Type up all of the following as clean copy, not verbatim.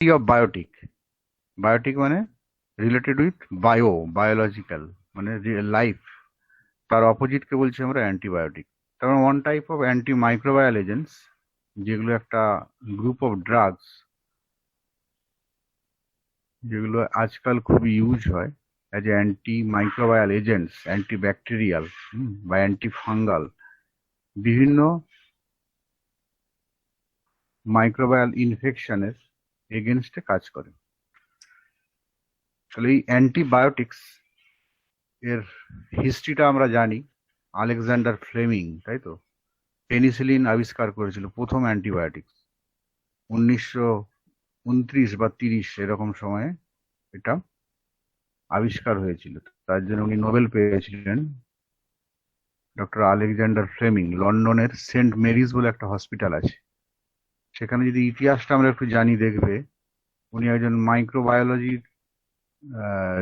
Of biotic. Biotic মানে related with biological, মানে life. তার অপোজিটকে বলছি আমরা অ্যান্টিবায়োটিক। তার মানে one type of anti microbial agents, যেগুলো একটা গ্রুপ অফ ড্রাগস, যেগুলো আজকাল খুব ইউজ হয় as a anti microbial agents, anti bacterial বা অ্যান্টি ফাঙ্গাল, বিভিন্ন মাইক্রোবায়াল ইনফেকশনের এগেনস্টে কাজ করে। তাহলে এই অ্যান্টিবায়োটিক্স এর হিস্ট্রিটা আমরা জানি। আলেকজান্ডার ফ্লেমিং, তাই তো, পেনিসিলিন আবিষ্কার করেছিল, প্রথম অ্যান্টিবায়োটিক্স 1929 বা 30 এরকম সময়ে এটা আবিষ্কার হয়েছিল। তার জন্য উনি নোবেল পেয়েছিলেন। ডক্টর আলেকজান্ডার ফ্লেমিং, লন্ডনের সেন্ট মেরিজ বলে একটা হসপিটাল আছে, সেখানে যদি ইতিহাসটা আমরা একটু জানি, দেখবে উনি একজন মাইক্রোবায়োলজির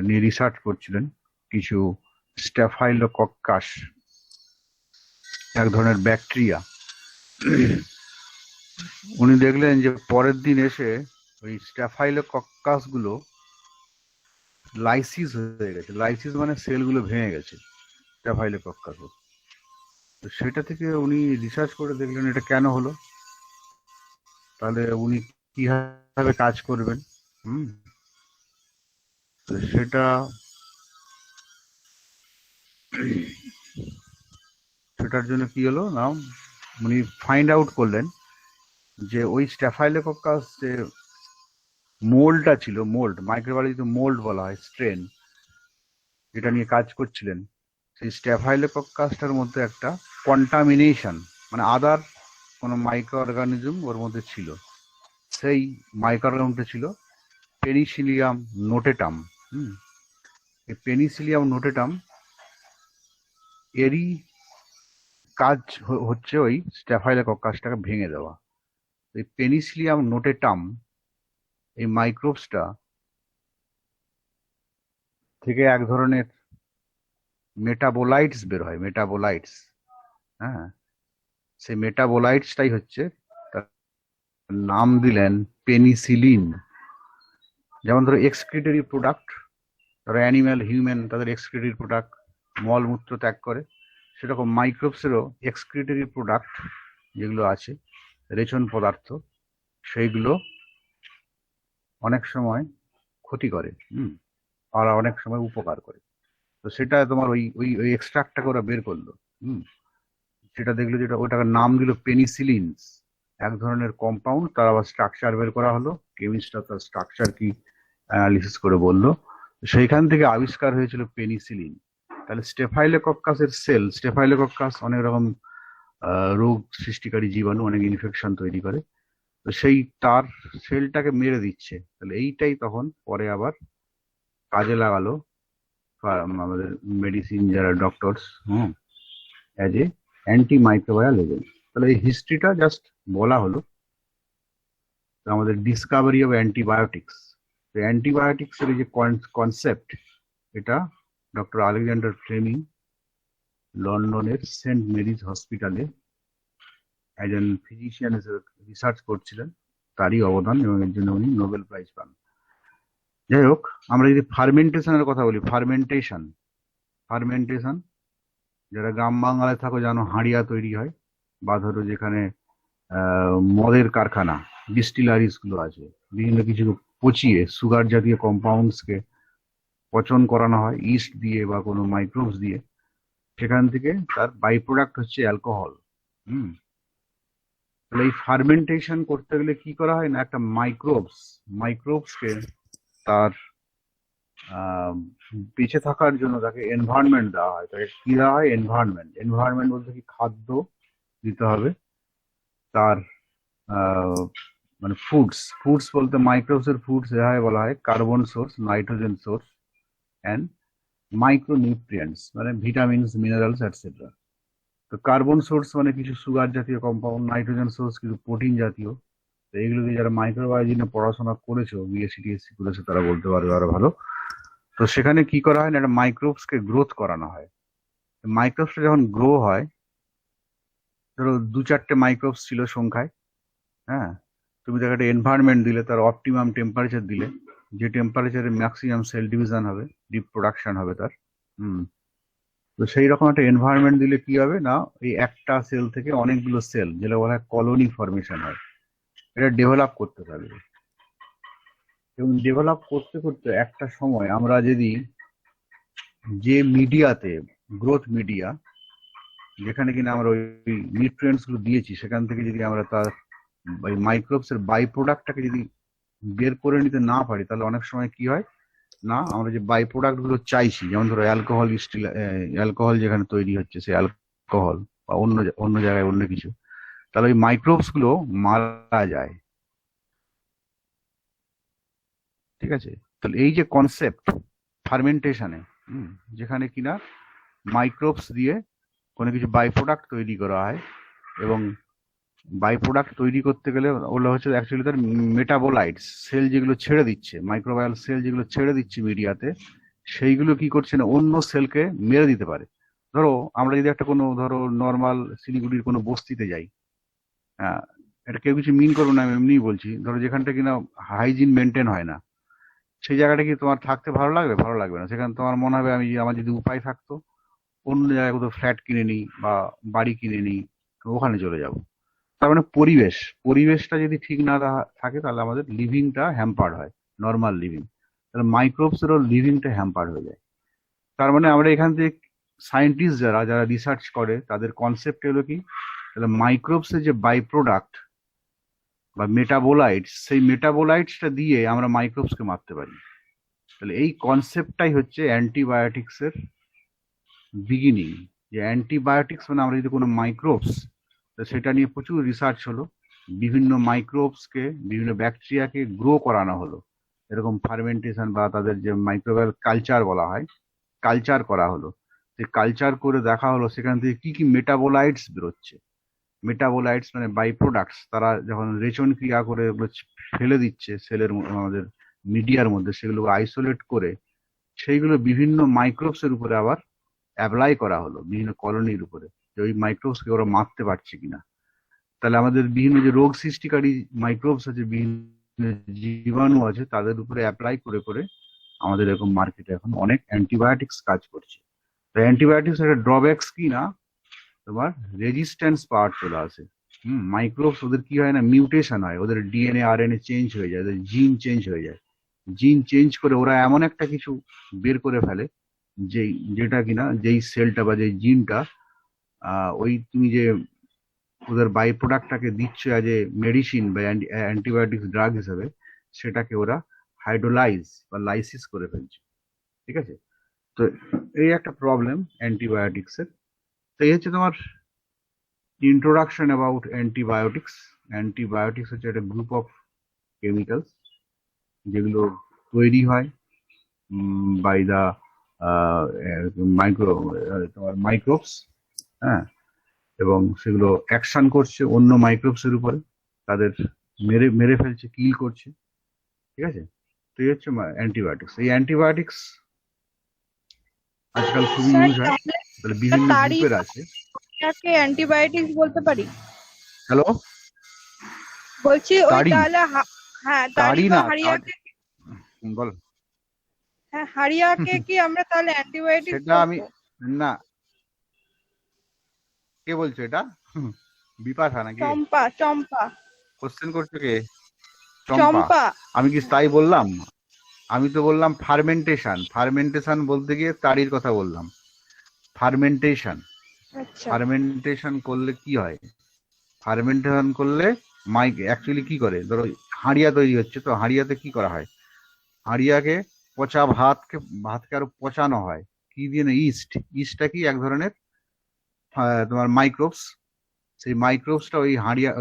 নিয়ে রিসার্চ করছিলেন। কিছু স্ট্যাফাইলোকক্কাস, এক ধরনের ব্যাকটেরিয়া, উনি দেখলেন যে পরের দিন এসে ওই স্ট্যাফাইলোকক্কাস গুলো লাইসিস হয়ে গেছে। লাইসিস মানে সেলগুলো ভেঙে গেছে স্ট্যাফাইলোকক্কাস। তো সেটা থেকে উনি রিসার্চ করে দেখলেন এটা কেন হলো। তাহলে উনি কিভাবে কাজ করবেন। হুম তো সেটার জন্য কি হলো না, উনি ফাইন্ড আউট করলেন যে ওই স্ট্যাফাইলোকক্কাস যে মোল্ডটা ছিল, মোল্ড মাইক্রোবায়োলজিতে মোল্ড বলা হয়, স্ট্রেন যেটা নিয়ে কাজ করছিলেন, সেই স্ট্যাফাইলোকক্কাসটার মধ্যে একটা কন্টামিনেশন, মানে আদার কোনো মাইক্রো অর্গানিজম ওর মধ্যে ছিল। সেই মাইক্রো অর্গানিজমটা ছিল পেনিসিলিয়াম নোটেটাম। হুম এই পেনিসিলিয়াম নোটেটাম এরই কাজ হচ্ছে ওই স্ট্যাফাইলোকক্কাসটাকে ভেঙে দেওয়া। এই পেনিসিলিয়াম নোটেটাম, এই মাইক্রোবসটা থেকে এক ধরনের মেটাবোলাইটস বের হয়, মেটাবোলাইটস। হ্যাঁ, সেই মেটাবোলাইটসটাই হচ্ছে, তার নাম দিলেন পেনিসিলিন। যেমন ধরো এক্সক্রিটরি প্রোডাক্ট, ধরো অ্যানিম্যাল, হিউম্যান, তাদের এক্সক্রিটরি প্রোডাক্ট মলমূত্র ত্যাগ করে, সেরকম মাইক্রোবসেরও এক্সক্রিটরি প্রোডাক্ট যেগুলো আছে, রেচন পদার্থ, সেইগুলো অনেক সময় ক্ষতি করে, আর অনেক সময় উপকার করে। তো সেটা তোমার ওই ওই ওই এক্সট্রাক্টটাকে ওরা বের করলো। হুম সেটা দেখলো, যেটা ওটার নাম দিল পেনিসিলিনস, এক ধরনের কম্পাউন্ড। তার আবার স্ট্রাকচার বের করা হলো, কেমিস্টরা তার স্ট্রাকচার কি অ্যানালিসিস করে বললো, সেইখান থেকে আবিষ্কার হয়েছিল পেনিসিলিন। তাহলে স্টেফাইলোকক্কাসের সেল, স্টেফাইলোকক্কাস অনেক রকম রোগ সৃষ্টিকারী জীবাণু, অনেক ইনফেকশন তৈরি করে। তো সেই তার সেলটাকে মেরে দিচ্ছে। তাহলে এইটাই তখন পরে আবার কাজে লাগালো আমাদের মেডিসিন যারা doctors, as a anti microbial agent. তাহলে এই হিস্ট্রিটা জাস্ট বলা হলো। তো আমাদের ডিসকাভারি অফ অ্যান্টিবায়োটিক্স, অ্যান্টিবায়োটিক্স এর এই যে কনসেপ্ট, এটা ডক্টর আলেকজান্ডার ফ্লেমিং লন্ডনের সেন্ট মেরিজ হসপিটালে একজন ফিজিশিয়ান হিসেবে রিসার্চ করছিলেন, তারই অবদান, এবং এর জন্য উনি নোবেল প্রাইজ পান। যাই হোক, আমরা যদি ফার্মেন্টেশনের কথা বলি, ফার্মেন্টেশন, ফার্মেন্টেশন যারা গ্রাম বাংলায় থাকো জানো, হাঁড়িয়া তৈরি হয়, বা ধরো যেখানে মদের কারখানা, ডিস্টিলারিজ গুলো আছে, বিভিন্ন কিছু পচিয়ে সুগার জাতীয় কম্পাউন্ডস কে পচন করানো হয় ইস্ট দিয়ে বা কোনো মাইক্রোবস দিয়ে, সেখান থেকে তার বাই প্রোডাক্ট হচ্ছে অ্যালকোহল। হুম তাহলে এই ফার্মেন্টেশন করতে গেলে কি করা হয় না, একটা মাইক্রোবস কে তার আহ, বেঁচে থাকার জন্য তাকে এনভায়রনমেন্ট দেওয়া হয়। তাকে কি দেওয়া হয়? এনভায়রনমেন্ট। এনভায়রনমেন্ট বলতে কি, খাদ্য দিতে হবে, তার মানে ফুডস বলতে মাইক্রোবস এর ফুডস হয়, বলা হয় carbon source, nitrogen source, and micro nutrients মানে ভিটামিনস, মিনারেলস, এটসেট্রা। তো কার্বন সোর্স মানে কিছু সুগার জাতীয় কম্পাউন্ড, নাইট্রোজেন সোর্স কিছু প্রোটিন জাতীয়। তো এইগুলো দিয়ে যারা মাইক্রোবায়োলজি নিয়ে পড়াশোনা করেছো, বিএসসি টিএসসি করেছো, তারা বলতে পারবে আরো ভালো। তো সেখানে কি করা হয় না, একটা মাইক্রোবস কে গ্রোথ করানো হয়। মাইক্রোবসটা যখন গ্রো হয়, ধরো দু চারটে মাইক্রোবস ছিল সংখ্যায়, হ্যাঁ, তুমি তাকে একটা এনভায়রনমেন্ট দিলে, তার অপটিমাম টেম্পারেচার দিলে, যে টেম্পারেচারে ম্যাক্সিমাম সেল ডিভিশন হবে, রিপ্রোডাকশন হবে তার। তো সেই রকম একটা এনভায়রনমেন্ট দিলে কি হবে না, এই একটা সেল থেকে অনেকগুলো সেল, যেটা বলা হয় কলোনি ফরমেশন হয়, এটা ডেভেলপ করতে থাকবে। এবং ডেভেলপ করতে করতে একটা সময় আমরা যদি যে মিডিয়াতে, গ্রোথ মিডিয়া, যেখানে কিনা আমরা ওই নিউট্রিয়েন্টস গুলো দিয়েছি, সেখান থেকে যদি আমরা তার ওই মাইক্রোবস এর বাই প্রোডাক্টটাকে যদি বের করে নিতে না পারি, তাহলে অনেক সময় কি হয় না, আমরা যে বাই প্রোডাক্ট গুলো চাইছি, যেমন ধরো অ্যালকোহল, স্টিল অ্যালকোহল যেখানে তৈরি হচ্ছে, সেই অ্যালকোহল বা অন্য অন্য জায়গায় অন্য কিছু, তাহলে ওই মাইক্রোবস গুলো মারা যায়। ঠিক আছে? তাহলে এই যে কনসেপ্ট ফার্মেন্টেশনে, যেখানে কিনা মাইক্রোবস দিয়ে কোনো কিছু বাই প্রোডাক্ট তৈরি করা হয়, এবং বাই প্রোডাক্ট তৈরি করতে গেলে ওগুলো হচ্ছে অ্যাকচুয়ালি তার মেটাবোলাইটস, সেল যেগুলো ছেড়ে দিচ্ছে, মাইক্রোবায়াল সেল যেগুলো ছেড়ে দিচ্ছে মিডিয়াতে, সেইগুলো কি করছে না, অন্য সেলকে মেরে দিতে পারে। ধরো আমরা যদি একটা কোনো, ধরো নর্মাল শিলিগুড়ির কোনো বস্তিতে যাই, হ্যাঁ, এটা কেউ কিছু মিন করবো না, আমি এমনিই বলছি, ধরো যেখানটা কিনা হাইজিন মেনটেন হয় না, সেই জায়গাটা কি তোমার থাকতে ভালো লাগবে? ভালো লাগবে না। সেখানে তোমার মনে হবে আমার যদি উপায় থাকতো, অন্য জায়গায় কোথাও ফ্ল্যাট কিনে নিই বা বাড়ি কিনে নিই, ওখানে চলে যাব। তার মানে পরিবেশটা যদি ঠিক না থাকে, তাহলে আমাদের লিভিংটা হ্যাম্পার্ড হয়, নর্মাল লিভিং। তাহলে মাইক্রোবস এরও লিভিংটা হ্যাম্পার্ড হয়ে যায়। তার মানে আমরা এখান থেকে সায়েন্টিস্ট যারা যারা রিসার্চ করে, তাদের কনসেপ্ট হলো কি, তাহলে মাইক্রোবস এর যে বাই প্রোডাক্ট বা মেটাবোলাইটস, সেই মেটাবোলাইটসটা দিয়ে আমরা মাইক্রোবসকে মারতে পারি। তাহলে এই কনসেপ্টটাই হচ্ছে অ্যান্টিবায়োটিক্স এর বিগিনিং। যে অ্যান্টিবায়োটিক্স মানে আমরা যদি কোনো মাইক্রোবস, সেটা নিয়ে প্রচুর রিসার্চ হলো, বিভিন্ন মাইক্রোবসকে, বিভিন্ন ব্যাকটেরিয়াকে গ্রো করানো হলো, এরকম ফার্মেন্টেশন বা তাদের যে মাইক্রোবায়াল কালচার বলা হয়, কালচার করা হলো। যে কালচার করে দেখা হলো সেখান থেকে কি কি মেটাবোলাইটস বেরোচ্ছে। মেটাবোলাইটস মানে বাই প্রোডাক্টস, তারা যখন রেচন ক্রিয়া করে ওগুলো ফেলে দিচ্ছে সেলের, আমাদের মিডিয়ার মধ্যে, সেগুলো আইসোলেট করে সেইগুলো বিভিন্ন মাইক্রোবস এর উপরে আবার অ্যাপ্লাই করা হলো, বিভিন্ন কলোনির উপরে, যে ওই মাইক্রোবসকে ওরা মারতে পারছে কিনা। তাহলে আমাদের বিভিন্ন যে রোগ সৃষ্টিকারী মাইক্রোবস আছে, বিভিন্ন জীবাণু আছে, তাদের উপরে অ্যাপ্লাই করে করে আমাদের এরকম মার্কেটে এখন অনেক অ্যান্টিবায়োটিক্স কাজ করছে। তো অ্যান্টিবায়োটিক্স একটা ড্রব্যাকস কি না, তোমার রেজিস্ট্যান্স পাওয়ার চলে আসে। মাইক্রোবস ওদের কি হয় না, মিউটেশন হয়, ওদের ডিএনএ আরএনএ চেঞ্জ হয়ে যায়, ওদের জিন চেঞ্জ হয়ে যায়। জিন চেঞ্জ করে ওরা এমন একটা কিছু বের করে ফেলে, যেটা কিনা যেই সেলটা বা যেই জিনটা, ওই তুমি যে ওদের বাই প্রোডাক্টটাকে দিচ্ছ অ্যাজ এ মেডিসিন বা অ্যান্টিবায়োটিক্স ড্রাগ হিসেবে, সেটাকে ওরা হাইড্রোলাইজ বা লাইসিস করে ফেলছে। ঠিক আছে? তো এই একটা প্রবলেম অ্যান্টিবায়োটিক্স এর। তো এই হচ্ছে তোমার ইন্ট্রোডাকশন অ্যাবাউট অ্যান্টিবায়োটিক্স। অ্যান্টিবায়োটিক্স হচ্ছে একটা গ্রুপ অফ কেমিক্যালস যেগুলো তৈরি হয় বাই দা তোমার মাইক্রোবস, হ্যাঁ, এবং সেগুলো অ্যাকশন করছে অন্য মাইক্রোবস এর উপরে, তাদের মেরে মেরে ফেলছে, কিল করছে। ঠিক আছে? তো এই হচ্ছে অ্যান্টিবায়োটিক্স। এই অ্যান্টিবায়োটিক্স আজকাল খুবই স্যার, ইউজ হয়, তাহলে বিভিন্ন গ্রুপের আছে। তাকে অ্যান্টিবায়োটিক্স বলতে পারি? হ্যালো, বলছি ওই তাড়ি, তাহলে হ্যাঁ, তাড়ি তাড়ি বা না, হাড়িয়াকে, বল। হ্যাঁ হাড়িয়াকে কি আমরা তাহলে অ্যান্টিবায়োটিক্স সেটা আমি, বলবো? না, কে বলছো এটা? বিপাশা নাকি? চম্পা, চম্পা, কোশ্চেন করছো কে? চম্পা? চম্পা। আমি কি তাই বললাম? আমি তো বললাম ফার্মেন্টেশন। ফার্মেন্টেশন বলতে গিয়ে তাড়ির কথা বললাম। ফার্মেন্টেশন, আচ্ছা, ফার্মেন্টেশন করলে কি হয়, ফার্মেন্টেশন করলে অ্যাকচুয়ালি কি করে, ধরো হাঁড়িয়া তৈরি হচ্ছে, তো হাঁড়িয়াতে কি করা হয়, হাঁড়িয়াকে পচা ভাতকে আরো পচানো হয়, কি দিয়ে না, ইস্টটা কি এক ধরনের তোমার মাইক্রোবস। সেই মাইক্রোবসটা ওই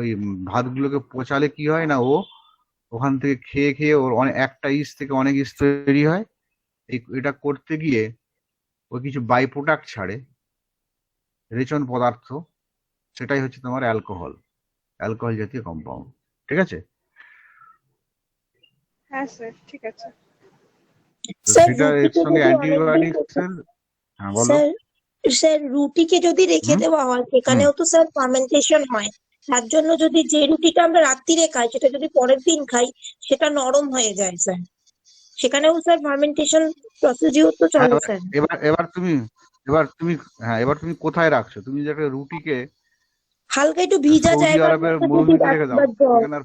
ওই ভাতগুলোকে পচালে কি হয় না, ওখান থেকে খেয়ে খেয়ে ওর অনেক, একটা ইস্ট থেকে অনেক ইস্ট তৈরি হয়। এটা করতে গিয়ে ও কিছু বাই প্রোডাক্ট ছাড়ে, রেচন পদার্থ, সেটাই হচ্ছে তোমার অ্যালকোহল, অ্যালকোহল জাতীয় কম্পাউন্ড। ঠিক আছে? হ্যাঁ স্যার, ঠিক আছে। তো স্যার সেটা এর রুটিকে সঙ্গে যদি অনেকদিন অ্যান্টিবায়োটিক্স এর, বলো। স্যার স্যার রুটিকে যদি রেখে হুম দেওয়া হয় সেখানেও তো স্যার ফার্মেন্টেশন হয়। তার জন্য যদি যে রুটিটা আমরা রাত্রিরে খাই সেটা যদি পরের দিন খাই সেটা নরম হয়ে যায় স্যার। সেখানেও স্যার ফার্মেন্টেশন প্রসিডিউর তো হ্যাঁ, চলে স্যার। এবার এবার তুমি এবার তুমি হ্যাঁ, এবার তুমি কোথায় রাখছো? তুমি যে একটা রুটিকে হালকা একটু ভিজা সৌদি জায়গার আরবের মধ্যে যদি মরুভূমিতে রেখে রাখি দাও, বা জল। সেখানে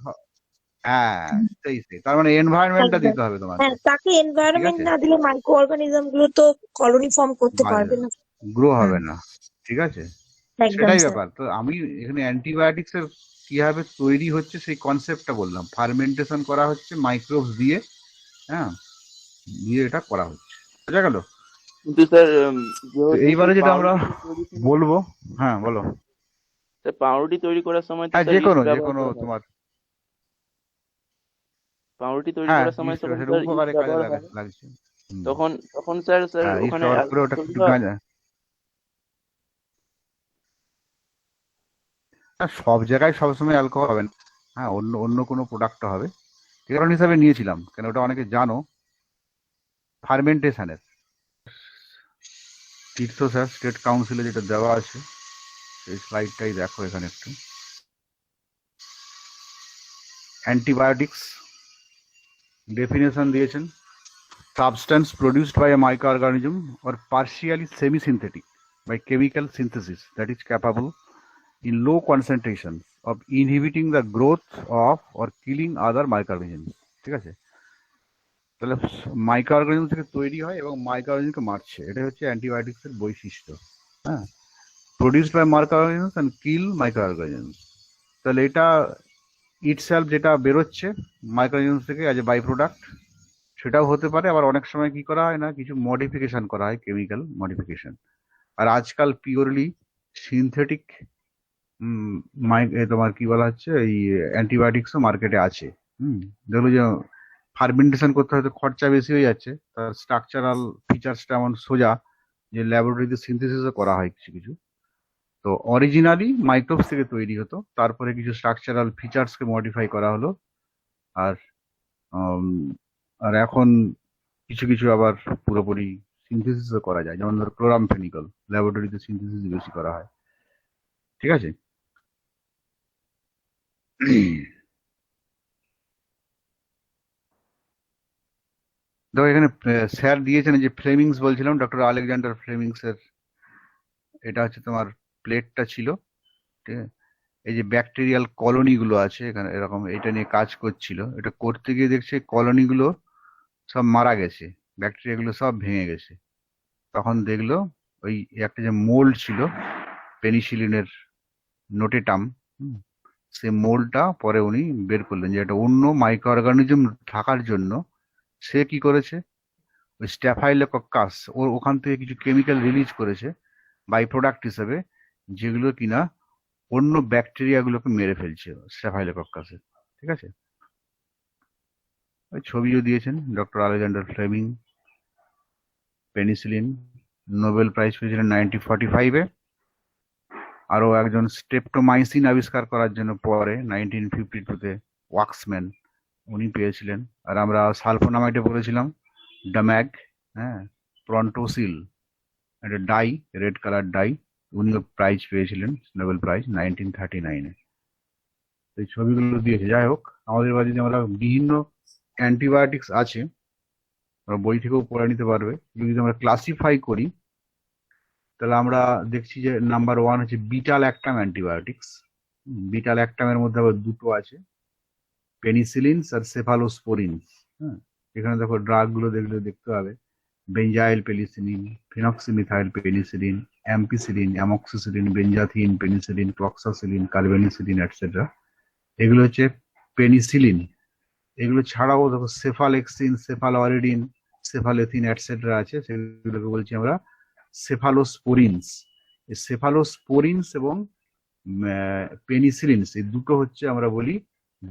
হ্যাঁ, সেই তার মানে এনভায়রনমেন্টটা একদম। দিতে হবে তোমাকে। হ্যাঁ, তাকে ঠিক এনভায়রনমেন্ট আছে, না দিলে মাইক্রো অর্গানিজম গুলো তো কলোনি ফর্ম করতে পারবে না। গ্রো হুম, হবে না। ঠিক আছে, একদম সেটাই স্যার। ব্যাপার। তো আমি এখানে অ্যান্টিবায়োটিক্স এর কিভাবে তৈরি হচ্ছে সেই কনসেপ্টটা বললাম। ফার্মেন্টেশন করা হচ্ছে মাইক্রোবস দিয়ে, হ্যাঁ, দিয়ে এটা করা হচ্ছে। বোঝা গেল? কিন্তু স্যার তো যেহেতু এইবারে স্যার যেটা আমরা পাউরুটি তৈরির সময়, বলবো, হ্যাঁ বলো। স্যার পাউরুটি তৈরি করার সময় তো হ্যাঁ, স্যার যে ইস্ট কোনো ব্যবহার করা হয়। তোমার, পাউরুটি তৈরি হ্যাঁ, করার সময় ইস্ট তখন সেটা স্যার ইস্ট উপকারে কাজে ব্যবহার হয়। লাগছে। হুম। তখন তখন স্যার স্যার হ্যাঁ, ইস্ট ওখানে ব্যবহার করে অ্যালকোহল ওটা তৈরি একটু হয়। গাঁজা। হ্যাঁ, সব জায়গায় সবসময় অ্যালকোহল হবে না। হ্যাঁ, অন্য অন্য কোনো প্রোডাক্ট হবে। যে কারণ হিসাবে নিয়েছিলাম, কেন ওটা অনেকে জানো ফার্মেন্টেশনের। তীর্থ স্যার স্টেট কাউন্সিলে যেটা দেওয়া আছে সেই স্লাইডটাই দেখো এখানে একটু। অ্যান্টিবায়োটিক্স ডেফিনেশন দিয়েছেন, substance produced by a microorganism or partially semi-synthetic by chemical synthesis that is capable in low concentrations of inhibiting the growth of or killing other microorganisms। ঠিক আছে, তাহলে মাইক্রোঅর্গানিজম থেকে তৈরি হয় এবং মাইক্রোঅর্গানিজমকে মারছে, এটাই হচ্ছে অ্যান্টিবায়োটিক্স এর বৈশিষ্ট্য। হ্যাঁ, produced by microorganisms and kill microorganisms. তাহলে এটা ইটসেলফ যেটা বেরোচ্ছে মাইক্রোঅর্গানিজমস থেকে অ্যাজ এ বাই প্রোডাক্ট, সেটাও হতে পারে। আবার অনেক সময় কি করা হয় না, কিছু মডিফিকেশন করা হয়, কেমিক্যাল মডিফিকেশন। আর আজকাল পিওরলি সিনথেটিক তোমার কি বলা হচ্ছে, এই অ্যান্টিবায়োটিক্সও মার্কেটে আছে। দেখলো যে ফার্মেন্টেশন করতে হয়তো খরচা বেশি হয়ে যাচ্ছে, তার স্ট্রাকচারাল ফিচার্সটা এমন সোজা যে ল্যাবরেটরিতে সিনথেসিসও করা হয় কিছু কিছু। তো অরিজিনালি মাইক্রোবস থেকে তৈরি হতো, তারপরে কিছু স্ট্রাকচারাল ফিচার্সকে মডিফাই করা হলো। আর উম, আর এখন কিছু কিছু আবার পুরোপুরি সিনথেসিসও করা যায়, যেমন ধরো ক্লোরামফেনিকল ল্যাবরেটরিতে সিনথেসিস বেশি করা হয়। ঠিক আছে। দেখো এখানে স্যার দিয়েছেন যে ফ্লেমিংস, বলছিলাম ডক্টর আলেকজান্ডার ফ্লেমিংস এর এটা হচ্ছে তোমার প্লেটটা ছিল। ঠিক আছে, এই যে ব্যাকটেরিয়াল কলোনি গুলো আছে এখানে এরকম, এটা নিয়ে কাজ করছিল। এটা করতে গিয়ে দেখছে কলোনি গুলো সব মারা গেছে, ব্যাকটেরিয়া গুলো সব ভেঙে গেছে। তখন দেখলো ওই একটা যে মোল্ড ছিল পেনিসিলিনের নোটেটাম, সে মোল্ডটা পরে উনি বের করলেন যে এটা অন্য মাইক্রো অর্গানিজম থাকার জন্য সে কি করেছে, ওই স্ট্যাফাইলোকক্কাস ওখান থেকে কিছু কেমিক্যাল রিলিজ করেছে বাই প্রোডাক্ট হিসেবে, যেগুলো কিনা অন্য ব্যাকটেরিয়া গুলোকে মেরে ফেলছে স্ট্যাফাইলোকক্কাসে। ঠিক আছে, ওই ছবিও দিয়েছেন doctor Alexander Fleming. Penicillin Nobel prize পেয়েছিলেন 1945-এ। আরো একজন স্ট্রেপ্টোমাইসিন আবিষ্কার করার জন্য পরে 1952-তে ওয়াক্সম্যান, উনি পেয়েছিলেন। আর আমরা সালফোনামাইডে পড়েছিলাম ডাম্যাগ, হ্যাঁ, প্রন্টোসিল, একটা ডাই, রেড কালার ডাই, উনিও প্রাইজ পেয়েছিলেন নোবেল প্রাইজ 1939-এ। এই ছবিগুলো দিয়েছে। যাই হোক, আমাদের বাড়িতে আমরা বিভিন্ন অ্যান্টিবায়োটিক্স আছে, আমরা বই থেকেও পড়ে নিতে পারবে। যদি আমরা ক্লাসিফাই করি তাহলে আমরা দেখছি যে নাম্বার 1 হচ্ছে বিটা ল্যাকটাম অ্যান্টিবায়োটিক্স। বিটা ল্যাকটামের মধ্যে আবার দুটো আছে, পেনিসিলিনস আর সেফালোস্পোরিনস। হ্যাঁ, এখানে দেখো ড্রাগ গুলো দেখলে দেখতে হবে benzyl penicillin, phenoxymethyl penicillin, ampicillin, amoxicillin, benzathine, penicillin, cloxacillin, carbenicillin etcetera. এগুলো হচ্ছে পেনিসিলিন। এগুলো ছাড়াও দেখো সেফালেক্সিন, সেফালোয়ারিডিন, সেফালেথিন এটসেট্রা আছে, সেগুলোকে বলছি আমরা সেফালোস্পোরিনস। এই সেফালোস্পোরিনস এবং পেনিসিলিনস, এই দুটো হচ্ছে আমরা বলি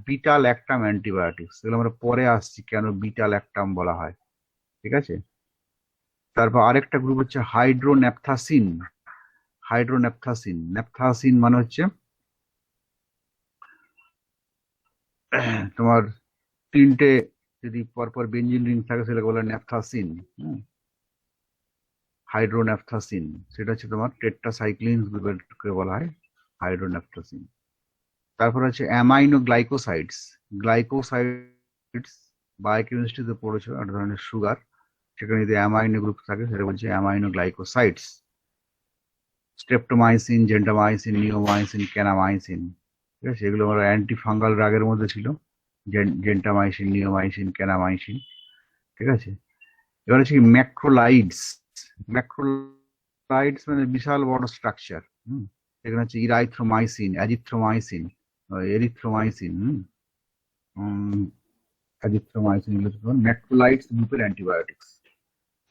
বিটা ল্যাকটাম অ্যান্টিবায়োটিক্স। এগুলো আমরা পরে আসছি কেন বিটা ল্যাকটাম বলা হয়। ঠিক আছে, তারপর আরেকটা গ্রুপ হচ্ছে হাইড্রোন্যাপথাসিন। হাইড্রোন্যাপথাসিন, ন্যাপথাসিন মানে হচ্ছে তোমার তিনটে যদি পরপর বেঞ্জিন রিং থাকে সেটাকে বলে ন্যাপথাসিন। হাইড্রোন্যাপথাসিন সেটা হচ্ছে তোমার টেট্রাসাইক্লিন গ্রুপেরকে বলা হয় হাইড্রোন্যাপথাসিন। তারপর আছে অ্যামাইনো গ্লাইকোসাইডস। গ্লাইকোসাইডস বায়োকেমিস্ট্রিতে পড়েছো, একটা ধরনের সুগার, সেখানে যদি অ্যামাইনো গ্রুপ থাকে সেটা বলছে amino glycosides. Streptomycin, gentamicin, neomycin, kanamycin, ঠিক আছে, এগুলো আমার অ্যান্টি ফাঙ্গাল ড্রাগের মধ্যে ছিল, জেন্টামাইসিন, নিওমাইসিন, ক্যানামাইসিন, ঠিক আছে। এবার হচ্ছে কি ম্যাক্রোলাইডস। ম্যাক্রোলাইডস মানে বিশাল বড় স্ট্রাকচার। এখানে হচ্ছে erythromycin, azithromycin, erythromycin, azithromycin, macrolides গ্রুপের অ্যান্টিবায়োটিক্স।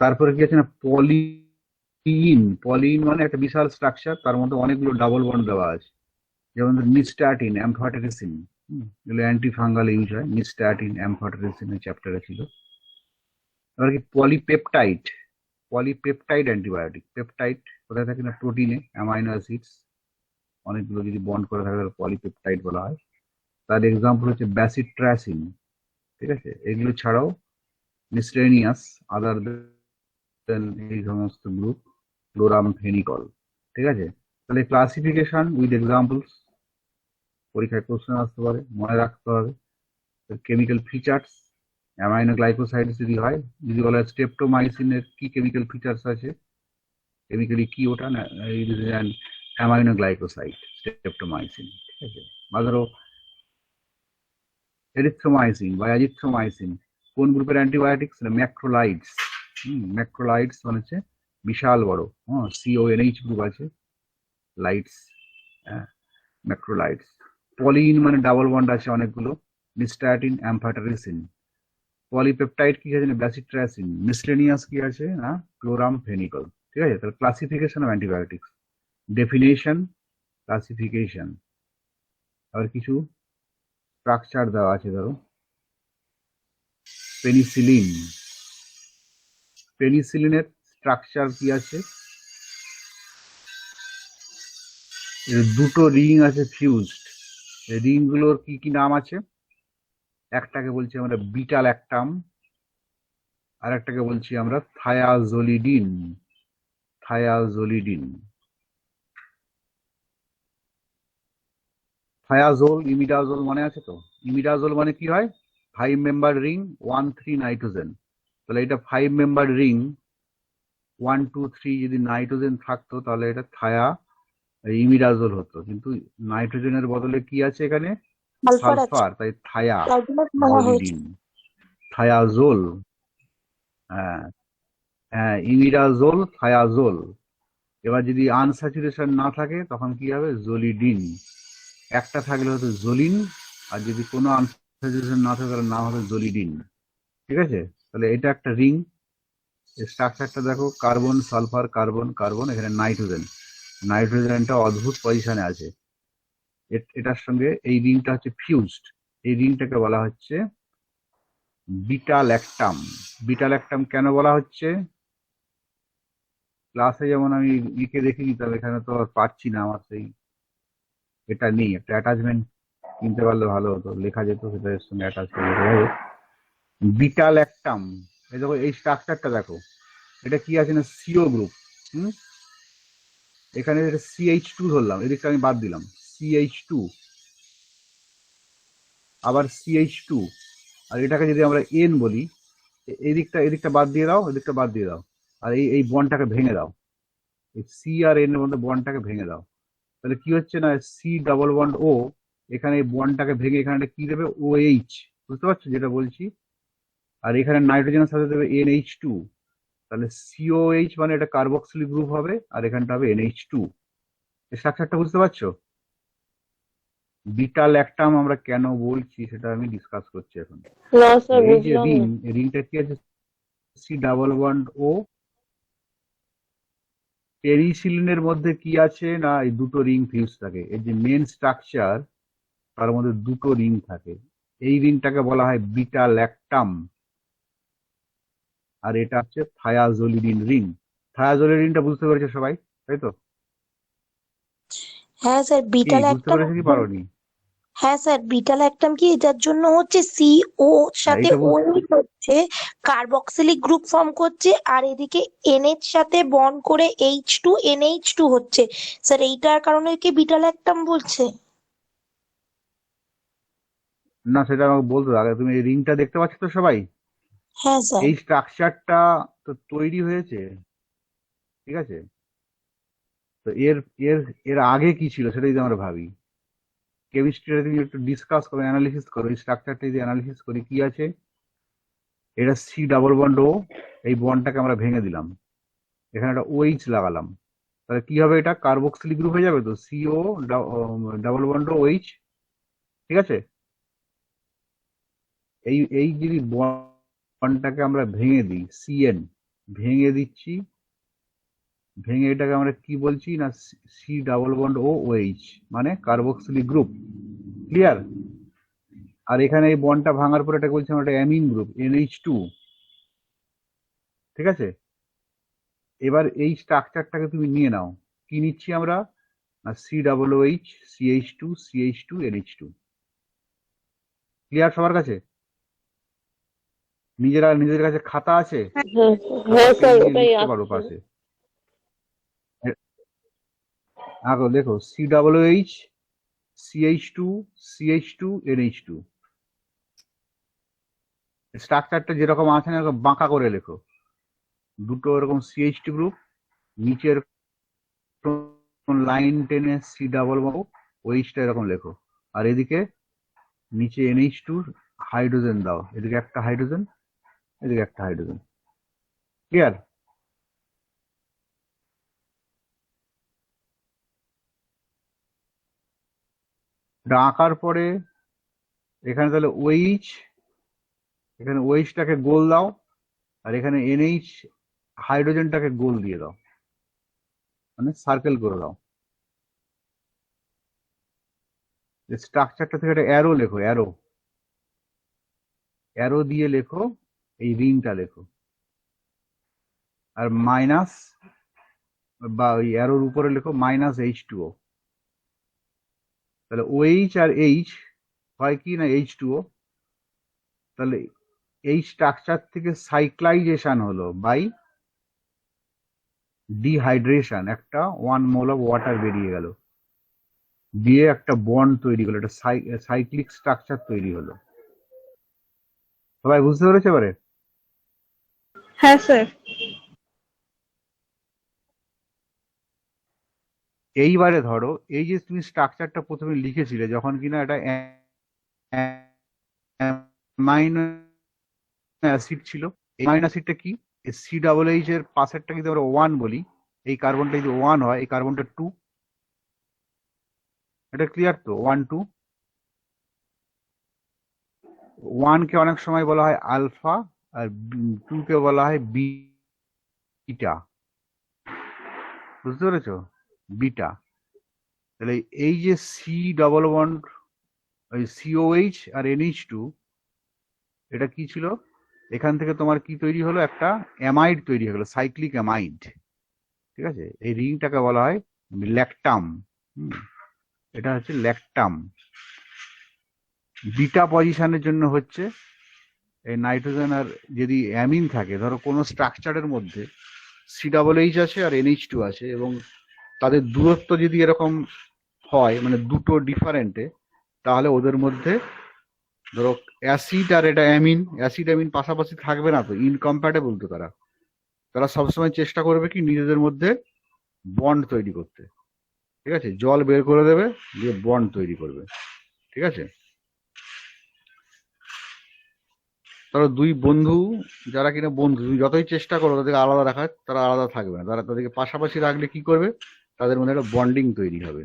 তারপরে কি আছে না পলিইন। পলিইন মানে একটা বিশাল স্ট্রাকচার, তার মধ্যে অনেকগুলো ডাবল বন্ড দেওয়া আছে, যেমন নিস্টাটিন, অ্যামফাটেরিসিন, এগুলো অ্যান্টি ফাঙ্গাল ইউজ হয়। নিস্টাটিন, অ্যামফাটেরিসিন এই চ্যাপ্টারে ছিল। এবার কি পলিপেপটাইড। Polypeptide antibiotic. পেপটাইড কোথায় থাকে না প্রোটিনে, অ্যামাইনো অ্যাসিডস অনেকগুলো যদি বন্ড করে থাকে তাহলে পলিপেপটাইড বলা হয়। তার এক্সাম্পল হচ্ছে ব্যাসিট্রাসিন, ঠিক আছে। এগুলো ছাড়াও মিসলেনিয়াস আদার দেন এই সমস্ত গ্রুপ, ক্লোরামফেনিকল, ঠিক আছে। তাহলে ক্লাসিফিকেশন উইথ এক্সাম্পলস পরীক্ষায় কোশ্চেন আসতে পারে, মনে রাখতে হবে। কেমিক্যাল ফিচার্স, অ্যামাইনো গ্লাইকোসাইডস যদি হয়, যদি বলা হয় স্ট্রেপ্টোমাইসিনের কি কেমিক্যাল ফিচার্স আছে, কেমিক্যালি কি ওটা না, অ্যামাইনো গ্লাইকোসাইড স্ট্রেপ্টোমাইসিন, ঠিক আছে। বা ধরো এরিথ্রোমাইসিন বা অ্যাজিথ্রোমাইসিন কোন গ্রুপের অ্যান্টিবায়োটিক্স? ম্যাক্রোলাইডস। ম্যাক্রোলাইডস মানে হচ্ছে বিশাল বড়, CONH গ্রুপ আছে, লাইটস, ম্যাক্রোলাইডস। পলিইন মানে ডাবল বন্ড আছে অনেকগুলো, নিস্টাটিন, অ্যামফাটেরিসিন। পলিপেপটাইড কি আছে না ব্যাসিট্রাসিন। মিসলেনিয়াস কি আছে না ক্লোরামফেনিকল, ঠিক আছে। তাহলে classification of antibiotics, definition, classification, আর কিছু স্ট্রাকচার দেওয়া আছে। ধরো পেনিসিলিন। পেনিসিলিনের স্ট্রাকচার কি আছে? এর দুটো রিং আছে ফিউজড। রিং গুলোর কি কি নাম আছে? একটাকে বলছি আমরা বিটা ল্যাকটাম, আর একটাকে বলছি আমরা থায়াজোলিডিন। থায়াজোলিডিন। থায়াজোল, ইমিডাজোল মনে আছে তো? ইমিডাজোল মানে কি হয়? 5 মেম্বার রিং 1,3 নাইট্রোজেন। তাহলে এটা 5 মেম্বার রিং 1, 2, 3 যদি নাইট্রোজেন থাকতো তাহলে এটা ইমিডাজোল হতো, কিন্তু নাইট্রোজেনের বদলে কি আছে এখানে? সালফার আছে, সালফার, তাই তাই জন্য বলা হয়েছে। থায়াজোলিডিন, থায়াজোল। হ্যাঁ হ্যাঁ, ইমিডাজোল, থায়াজোল। এবার যদি আনস্যাচুরেশন না থাকে তখন কি হবে? জোলিডিন। একটা থাকলে হতো জোলিন, আর যদি কোনো আনস্যাচুরেশন না থাকে তাহলে নাম হবে জোলিডিন, ঠিক আছে। তাহলে এটা একটা রিং। স্ট্রাকচারটা দেখো, কার্বন, সালফার, কার্বন, কার্বন, এখানে নাইট্রোজেন। নাইট্রোজেনটা অদ্ভুত পজিশনে আছে, এটার সঙ্গে এই রিংটা হচ্ছে ফিউজড। এই রিংটাকে বলা হচ্ছে বিটা ল্যাকটাম। বিটা ল্যাকটাম কেন বলা হচ্ছে? ক্লাসে যেমন আমি লিখে দেখিনি, তবে এখানে তো আর পাচ্ছি না, আমার সেই এটা নেই। একটা অ্যাটাচমেন্ট কিনতে পারলে ভালো হতো, লেখা যেত, সেটা এর সঙ্গে অ্যাটাচ করে লেখা যাবে। বিটা ল্যাকটাম, এই দেখো এই স্ট্রাকচারটা দেখো, এটা কি আছে না সিও গ্রুপ। এখানে এটা CH2 ধরলাম, এদিকটা আমি বাদ দিলাম, CH2, আবার CH2, আর এটাকে যদি আমরা N বলি, এদিকটা বাদ দিয়ে দাও, এদিকটা বাদ দিয়ে দাও, আর এই বন্ডটাকে ভেঙে দাও, এই সি আর এন এর মধ্যে বন্ডটাকে ভেঙে দাও। তাহলে কি হচ্ছে না C ডাবল বন্ড O, এখানে এই বন্ডটাকে ভেঙে এখানে কি দেবে? OH, বুঝতে পারছো যেটা বলছি? আর এখানে নাইট্রোজেনের সাথে দেবে NH2, তাহলে COH মানে এটা কার্বক্সিলিক গ্রুপ হবে, আর এখানটা হবে NH2। স্ট্রাকচারটা বুঝতে পারছো? বিটা ল্যাকটাম আমরা কেন বলছি সেটা আমি ডিসকাস করছি এখন। না স্যার, এই যে বুঝলাম রিং, না। রিংটা কি আছে? C double bond O। পেনিসিলিনের মধ্যে কি আছে না এই দুটো রিং ফিউজ থাকে। এই যে মেন স্ট্রাকচার, তার মধ্যে দুটো রিং থাকে। এই রিংটাকে বলা হয় বিটা ল্যাকটাম, আর এটা হচ্ছে থায়াজোলিডিন রিং। থায়াজোলিডিনটা বুঝতে পেরেছো সবাই, তাই তো? হ্যাঁ স্যার, কি বিটা বুঝতে ল্যাকটাম। পেরেছো কি পারোনি? হ্যাঁ স্যার, বিটা ল্যাকটাম কি এটার জন্য হচ্ছে CO হ্যাঁ, সাথে এটা OH হচ্ছে কার্বক্সিলিক গ্রুপ ফর্ম করছে, আর এদিকে NH সাথে বন্ড করে H2NH2 হচ্ছে। স্যার এইটার কারণে কি বিটা ল্যাকটাম বলছে? না সেটা আমাকে বলতে দাও। আগে তুমি এই রিংটা দেখতে পাচ্ছ তো সবাই? হ্যাঁ স্যার। এই স্ট্রাকচারটা তো তৈরি হয়েছে, ঠিক আছে? তো এর এর এর আগে কি ছিল সেটা যদি আমরা ভাবি, কেমিস্ট্রিটা তুমি একটু ডিসকাস করো, অ্যানালিসিস করো, এই স্ট্রাকচারটা যদি অ্যানালিসিস করি কি আছে। এটা সি ডাবল বন্ড ও, এই বন্ডটাকে আমরা ভেঙে দিলাম, এখানে একটা ওইচ লাগালাম, তাহলে কি হবে? এটা কার্বক্সিলিক গ্রুপ হয়ে যাবে তো, সিও ডাবল বন্ড ওইচ, ঠিক আছে? এই এই যদি বন্ডটাকে আমরা ভেঙে দিই, সিএন ভেঙে দিচ্ছি, ভেঙে এটাকে আমরা কি বলছি না, সি ডাবল বন্ড ও ওইচ, মানে কার্বক্সিলিক গ্রুপ। ক্লিয়ার? আর এখানে এই বন্ডটা ভাঙার পর এটা বলছি আমরা একটা অ্যামিন গ্রুপ, NH2, ঠিক আছে? এবার এই স্ট্রাকচারটাকে তুমি নিয়ে নাও, কি নিচ্ছি আমরা না, C double OH, CH2 NH2। Clear সবার কাছে? নিজেদের কাছে খাতা আছে? হ্যাঁ খাতা পেন স্যার নিয়ে ওটাই লিখতে পারো আসছে। পাশে। আগে দেখো, C double H, CH2 NH2, স্ট্রাকচারটা যেরকম আছে না এরকম বাঁকা করে লেখো। দুটো এরকম CH2 গ্রুপ, নিচের লাইন টেনে সি ডাবল ওইচটা এরকম লেখো, আর এদিকে নিচে NH2 হাইড্রোজেন দাও, এদিকে একটা হাইড্রোজেন, এদিকে একটা হাইড্রোজেন। ক্লিয়ার? এটা আঁকার পরে এখানে তাহলে ওইচ, এখানে ওইচটাকে গোল দাও, আর এখানে NH হাইড্রোজেনটাকে গোল দিয়ে দাও, মানে সার্কেল করে দাও। স্ট্রাকচারটা থেকে একটা অ্যারো লেখো, অ্যারো অ্যারো দিয়ে লেখো, এই রিংটা লেখো, আর মাইনাস বা ওই অ্যারোর উপরে লেখো -H2O। তাহলে OH আর H হয় কি না H2O, তাহলে এই স্ট্রাকচার থেকে সাইক্লাইজেশন হলো বাই ডিহাইড্রেশন, একটা 1 মোল অফ ওয়াটার বেরিয়ে গেল, দিয়ে একটা বন্ড তৈরি হলো, একটা সাইক্লিক স্ট্রাকচার তৈরি হলো। সবাই বুঝতে পেরেছে এবারে? হ্যাঁ স্যার। এইবারে ধরো এই যে তুমি স্ট্রাকচারটা প্রথমে লিখেছিলে যখন কিনা এটা অ্যামাইনো অ্যাসিড ছিল, এই অ্যামাইনো অ্যাসিডটা কি, সি ডাবল এইচ এর পাশেরটা যদি আমরা 1 বলি, এই কার্বনটা যদি 1 হয়, এই কার্বনটা 2। এটা ক্লিয়ার তো? 1 2, 1 কে অনেক সময় বলা হয় আলফা, আর 2 কে বলা হয় বিটা। বুঝতে পেরেছো? বিটা। তাহলে এই যে সি ডাবল বন্ড, ওই COH আর NH2, এটা কি ছিল? এখান থেকে তোমার কি তৈরি হলো? একটা অ্যামাইড তৈরি হলো, সাইক্লিক অ্যামাইড, ঠিক আছে? এই রিংটাকে বলা হয় ল্যাকটাম। এটা হচ্ছে ল্যাকটাম। বিটা পজিশনের জন্য হচ্ছে এই নাইট্রোজেন, আর যদি অ্যামিন থাকে, ধরো কোনো স্ট্রাকচারের মধ্যে COH আছে আর NH2 আছে, এবং তাদের দূরত্ব যদি এরকম হয়, মানে দুটো ডিফারেন্টে, তাহলে ওদের মধ্যে ধরো অ্যাসিড আর এটা অ্যামিন, অ্যাসিড অ্যামিন পাশাপাশি থাকবে না তো, ইনকম্প্যাটেবল তো তারা। তারা সবসময় চেষ্টা করবে কি নিজেদের মধ্যে বন্ড তৈরি করতে, ঠিক আছে? জল বের করে দেবে, দিয়ে বন্ড তৈরি করবে, ঠিক আছে? ধরো দুই বন্ধু, যারা কিনা বন্ধু, তুমি যতই চেষ্টা করো তাদেরকে আলাদা রাখার, তারা আলাদা থাকবে না। তারা তাদেরকে পাশাপাশি রাখলে কি করবে? তাদের মধ্যে একটা বন্ডিং তৈরি হবে।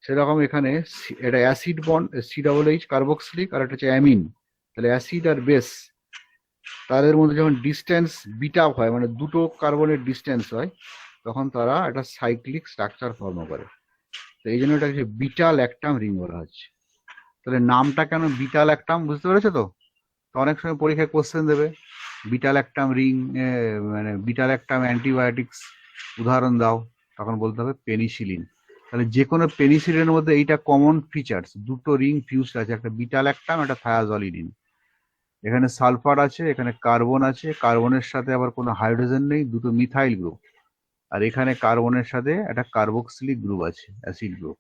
সেরকম এখানে এটা অ্যাসিড বন্ড, COH কার্বক্সিলিক, আর একটা হচ্ছে অ্যামিন। তাহলে অ্যাসিড আর বেস, তাদের মধ্যে যখন ডিস্টেন্স বিটা হয়, মানে দুটো কার্বনের ডিস্টেন্স হয়, তখন তারা একটা সাইক্লিক স্ট্রাকচার ফর্ম করে। তো এই জন্য এটা হচ্ছে বিটা ল্যাকটাম রিং বলা হচ্ছে। তাহলে নামটা কেন বিটা ল্যাকটাম, বুঝতে পেরেছো তো? তো অনেক সময় পরীক্ষায় কোশ্চেন দেবে, বিটা ল্যাকটাম রিং, মানে বিটা ল্যাকটাম অ্যান্টিবায়োটিক্স উদাহরণ দাও, তখন বলতে হবে পেনিসিলিন। তাহলে যে কোনো পেনিসিলিনের মধ্যে এইটা কমন ফিচার্স, দুটো রিং ফিউজড আছে, একটা বিটা ল্যাকটাম, একটা থায়াজলিডিন। এখানে সালফার আছে, এখানে কার্বন আছে, কার্বনের সাথে আবার কোনো হাইড্রোজেন নেই, দুটো মিথাইল গ্রুপ। আর এখানে কার্বনের সাথে একটা কার্বক্সিলিক গ্রুপ আছে, অ্যাসিড গ্রুপ।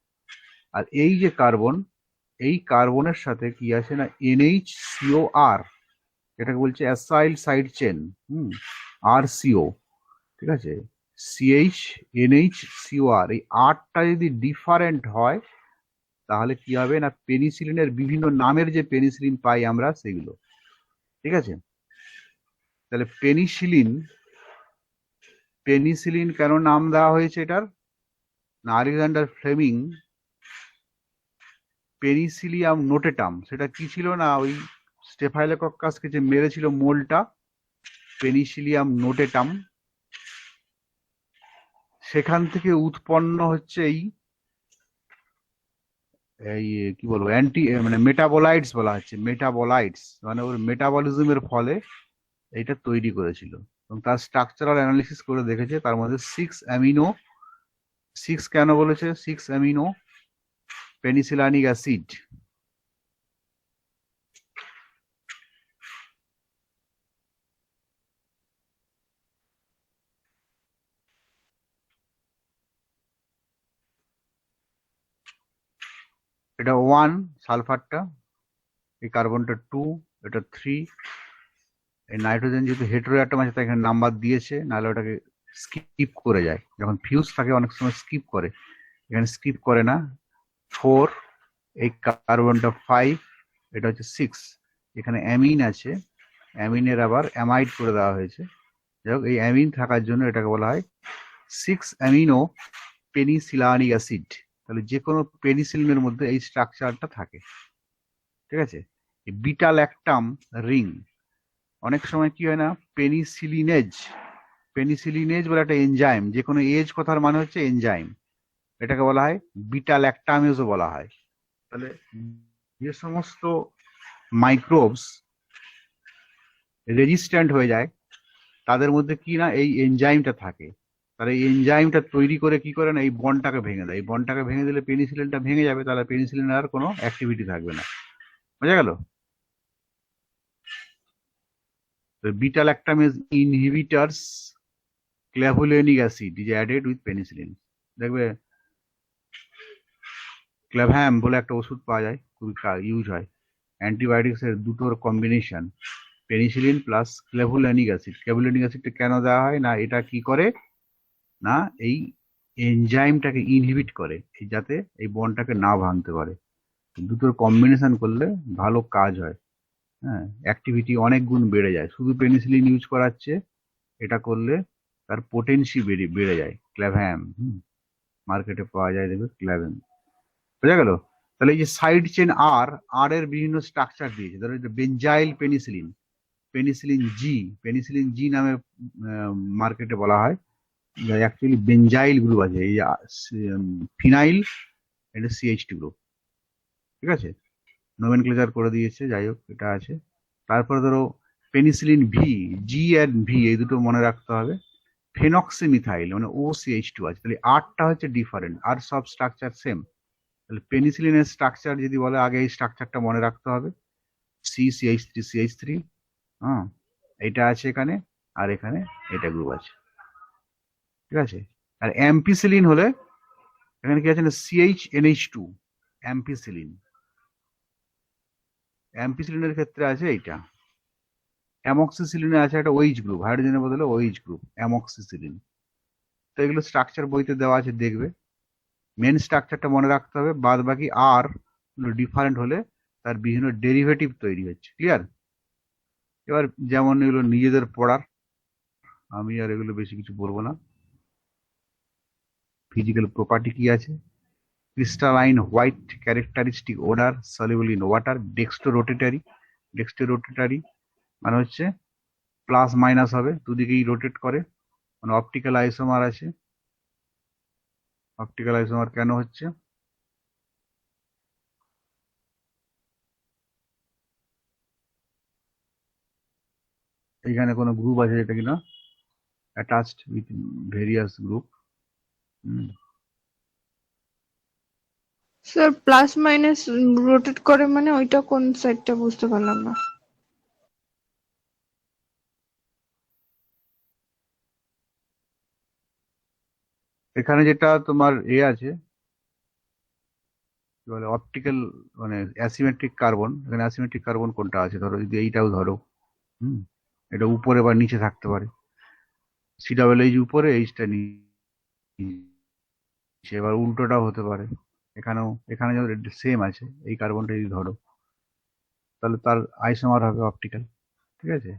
আর এই যে কার্বন, এই কার্বনের সাথে কি আছে না NHCOR, এটাকে বলছে অ্যাসাইল সাইড চেন, RCO, ঠিক আছে, CH NHCOR, এই আরটা যদি ডিফারেন্ট হয় তাহলে কি হবে না পেনিসিলিনের বিভিন্ন নামের যে পেনিসিলিন পাই আমরা সেগুলো, ঠিক আছে। তাহলে পেনিসিলিন কেন নাম দেওয়া হয়েছে এটার না, আলেকজান্ডার ফ্লেমিং পেনিসিলিয়াম নোটেটাম, সেটা কি ছিল না ওই স্টেফাইলোকক্কাসকে যে মেরেছিল মোলটা, পেনিসিলিয়াম নোটেটাম, সেখান থেকে উৎপন্ন হচ্ছে এই এই কি বলবো মানে মেটাবোলাইটস বলা হচ্ছে, মেটাবোলাইটস মানে ওর মেটাবলিজমের ফলে এটা তৈরি করেছিল। এবং তার স্ট্রাকচারাল অ্যানালিসিস করে দেখেছে তার মধ্যে 6 কেন বলেছে 6 অ্যামিনো পেনিসিলানিক অ্যাসিড, এটা 1 সালফারটা, এই কার্বনটা 2, এটা 3, এই নাইট্রোজেন যেহেতু হেটেরো অ্যাটম আছে তাই এখানে নাম্বার দিয়েছে, নাহলে ওটাকে স্কিপ করে যায়, যখন ফিউজ থাকে অনেক সময় স্কিপ করে, এখানে স্কিপ করে না। 4, এই কার্বনটা 5, এটা হচ্ছে 6, এখানে অ্যামিন আছে, অ্যামিনের আবার অ্যামাইড করে দেওয়া হয়েছে। যাই হোক এই অ্যামিন থাকার জন্য এটাকে বলা হয় 6 অ্যামিনো পেনিসিলানিক অ্যাসিড। তাহলে যে কোনো পেনিসিলিনের মধ্যে এই স্ট্রাকচারটা থাকে, ঠিক আছে। বিটা ল্যাকটাম রিং, অনেক সময় কি হয় না পেনিসিলিনেজ বলে একটা এনজাইম, যে কোনো এজ কথার মানে হচ্ছে এনজাইম, এটাকে বলা হয় বিটা ল্যাকটামেজও বলা হয়। তাহলে যে সমস্ত মাইক্রোবস রেজিস্ট্যান্ট হয়ে যায় তাদের মধ্যে কি না এই এনজাইমটা থাকে, তাহলে এই এনজাইমটা তৈরি করে কি করে না এই বন্ডটাকে ভেঙে দেয়, এই বন্ডটাকে ভেঙে দিলে পেনিসিলিনটা ভেঙে যাবে, তাহলে পেনিসিলিনের আর কোনো অ্যাক্টিভিটি থাকবে না, বোঝা গেল। Beta lactamase inhibitors clavulanic acid is added with penicillin. দেখবে ক্ল্যাভ্যাম বলে একটা ওষুধ পাওয়া যায়, খুবই ইউজ হয়, অ্যান্টিবায়োটিক্স এর দুটোর কম্বিনেশন, পেনিসিলিন প্লাস ক্ল্যাভুলেনিক অ্যাসিড। ক্ল্যাভুলেনিক অ্যাসিডটা কেন দেওয়া হয় না, এটা কি করে না এই এনজাইমটাকে ইনহিবিট করে, যাতে এই বন্ডটাকে না ভাঙতে পারে। দুটোর কম্বিনেশন করলে ভালো কাজ হয়, হ্যাঁ, অ্যাক্টিভিটি অনেক গুণ বেড়ে যায়। শুধু পেনিসিলিন ইউজ করাচ্ছে, এটা করলে তার পোটেন্সি বেড়ে যায়। ক্ল্যাভ্যাম মার্কেটে পাওয়া যায়, দেখবে ক্ল্যাভ্যাম, বোঝা গেল। তাহলে এই যে সাইড চেন আর এর বিভিন্ন স্ট্রাকচার দিয়েছে, ধরো বেঞ্জাইল পেনিসিলিন, পেনিসিলিন জি নামে মার্কেটে বলা হয়, অ্যাকচুয়ালি বেঞ্জাইল গ্রুপ আছে, এই ফিনাইল, এটা CH2 গ্রুপ, ঠিক আছে, নোমেনক্লেচার করে দিয়েছে, যাই হোক এটা আছে। তারপরে ধরো পেনিসিলিন জি অ্যান্ড ভি এই দুটো মনে রাখতে হবে। ফেনক্সিমিথাইল মানে OCH2 আছে, তাহলে আরটা হচ্ছে ডিফারেন্ট, আর সব স্ট্রাকচার সেম। তাহলে পেনিসিলিনের স্ট্রাকচার যদি বলে আগে এই স্ট্রাকচারটা মনে রাখতে হবে, CH3 হ্যাঁ, এটা আছে এখানে, আর এখানে এটা গ্রুপ আছে, ঠিক আছে। আর অ্যাম্পিসিলিন হলে এখানে কি আছে না CHNH2 অ্যাম্পিসিলিন, অ্যাম্পিসিলিনের ক্ষেত্রে আছে এইটা। অ্যামক্সিসিলিনে আছে একটা OH গ্রুপ, হাইড্রোজেনের বদলে OH গ্রুপ অ্যামক্সিসিলিন। তো এগুলো স্ট্রাকচার বইতে দেওয়া আছে, দেখবে মেন স্ট্রাকচারটা মনে রাখতে হবে, বাদ বাকি আর ডিফারেন্ট হলে তার বিভিন্ন ডেরিভেটিভ তৈরি হচ্ছে, ক্লিয়ার। এবার যেমন এগুলো নিজেদের পড়ার, আমি আর এগুলো বেশি কিছু বলবো না। ফিজিক্যাল প্রপার্টি কি আছে, crystalline white characteristic odour soluble in water, dextrorotatory মানে হচ্ছে প্লাস মাইনাস হবে, দুদিকেই রোটেট করে, মানে অপটিক্যাল আইসোমার আছে। অপটিক্যাল আইসোমার কেন হচ্ছে, এইখানে কোনো গ্রুপ আছে যেটা কিনা attached with various group. Sir plus minus rotate করে মানে ওইটা কোন সাইডটা বুঝতে পারলাম না। এখানে যেটা তোমার আছে বলে অপটিক্যাল মানে অ্যাসিমেট্রিক কার্বন, এখানে অ্যাসিমেট্রিক কার্বন কোনটা আছে, ধরো যদি এইটাও ধরো, হুম, এটা উপরে বা নিচে থাকতে পারে, সি ডাবল এইচ উপরে, এইচটা নিচে, এবার উল্টোটাও হতে পারে। এখানে যদি সেম আছে, এই কার্বনটা যদি ধরো, তাহলে তার আইসোমার হবে অপটিক্যাল। ঠিক আছে,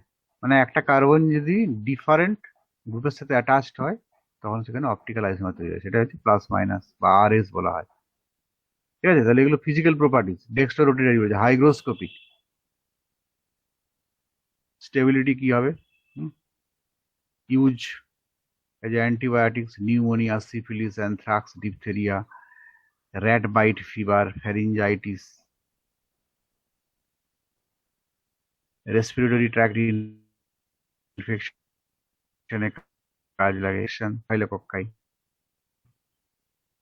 মানে একটা কার্বন যদি ডিফারেন্ট গ্রুপের সাথে অ্যাটাচড হয় তখন সেখানে অপটিক্যাল আইসোমার তৈরি হয়, সেটা হচ্ছে প্লাস মাইনাস বা আর এস বলা হয়। ঠিক আছে, তাহলে এগুলো ফিজিক্যাল প্রপার্টিজ। ডেক্সট্রো রোটেটারি বলছে, হাইগ্রোস্কোপিক স্টেবিলিটি কি হবে, use as antibiotics pneumonia, syphilis, anthrax, diphtheria, rat bite fever, pharyngitis, respiratory tract ইনফেকশনে কাজ লাগে, ফাইলোকক্কাই।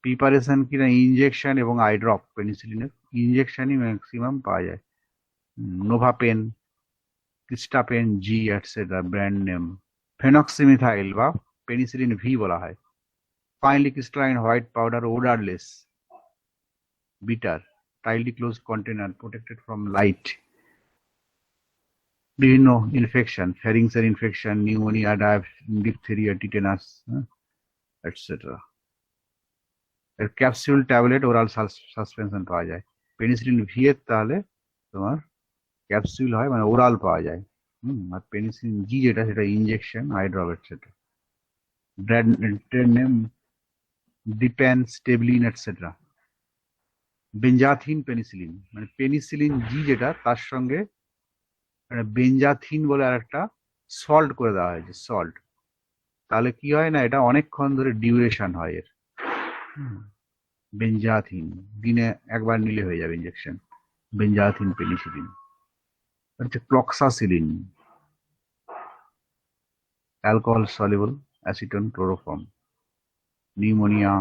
প্রিপারেশন কিনা ইনজেকশন এবং আই ড্রপ, পেনিসিলিনের ইনজেকশনই ম্যাক্সিমাম পাওয়া যায়। Novapen, Cristapen G etcetera brand name. Phenoxymethyl বা পেনিসিলিন ভি বলা হয়। Finely crystalline white powder, odourless, bitter, tightly closed container, protected from light. বিভিন্ন ইনফেকশন, ফ্যারিংসের infection, pneumonia, diphtheria, tetanus, etcetera. এর ক্যাপসুল, ট্যাবলেট, ওরাল সাসপেনশন পাওয়া যায়। Penicillin V এর তাহলে তোমার ক্যাপসুল হয়, মানে ওরাল পাওয়া যায়। আর পেনিসিলিন জি যেটা, সেটা injection, eye drop etcetera. Brand name Dipen, Stabilin etcetera. Benzathine penicillin, মানে পেনিসিলিন জি যেটা তার সঙ্গে মানে বেঞ্জাথিন বলে আর একটা সল্ট করে দেওয়া হয়েছে, সল্ট। তাহলে কি হয় না, এটা অনেকক্ষণ ধরে ডিউরেশন হয় এর। বেঞ্জাথিন দিনে একবার নিলে হয়ে যাবে ইনজেকশন, বেঞ্জাথিন পেনিসিলিন। হচ্ছে cloxacillin, alcohol soluble acetone chloroform. Pneumonia,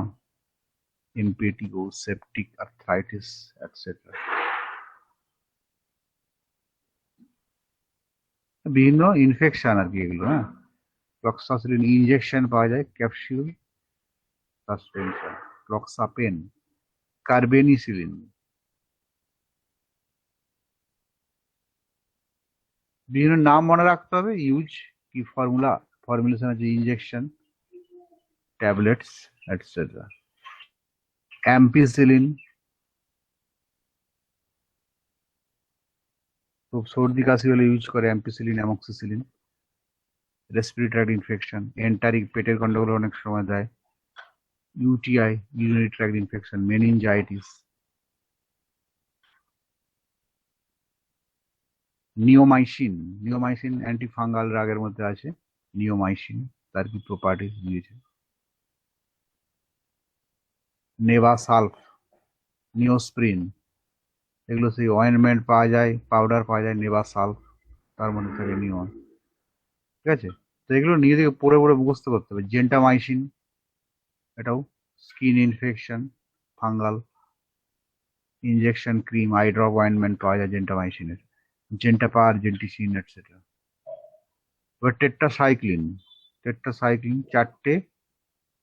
impetigo, septic arthritis etcetera. বিভিন্ন ইনফেকশন আর কি এগুলো। হ্যাঁ, ক্লক্সাসিলিন ইনজেকশন পাওয়া যায়, ক্যাপসুল, সাসপেনশন। ক্লক্সাপেন, কার্বেনিসিলিন। বিভিন্ন নাম মনে রাখতে হবে, ইউজ কি ফর্মুলা, ফর্মুলেশন আছে ইনজেকশন, ট্যাবলেটস এটসেট্রা। অ্যাম্পিসিলিন, খুব সর্দি কাশি হলে ইউজ করে ampicillin, amoxicillin. Respiratory infection, enteric, পেটের গন্ডগোল অনেক সময় দেয়। UTI, urinary tract infection, meningitis. Neomycin, neomycin antifungal ড্রাগের মধ্যে আছে। নিওমাইসিন, তার কি প্রপার্টিজ দিয়েছে। নেভাসালফ, নিওস্প্রিন, এগুলো সেই অয়েনমেন্ট পাওয়া যায়, পাউডার পাওয়া যায়, নেভাসালফ, তার মধ্যে থাকে নিয়ন। ঠিক আছে, তো এগুলো নিজে থেকে পড়ে পড়ে মুখস্থ করতে হবে। জেন্টামাইসিন, এটাও skin infection, fungal. Injection, cream, I drop, ointment পাওয়া যায় জেন্টামাইসিনের। জেন্টাপার, জেন্টিসিন এটসেট্রা। এবার টেট্রাসাইক্লিন, টেট্রাসাইক্লিন চারটে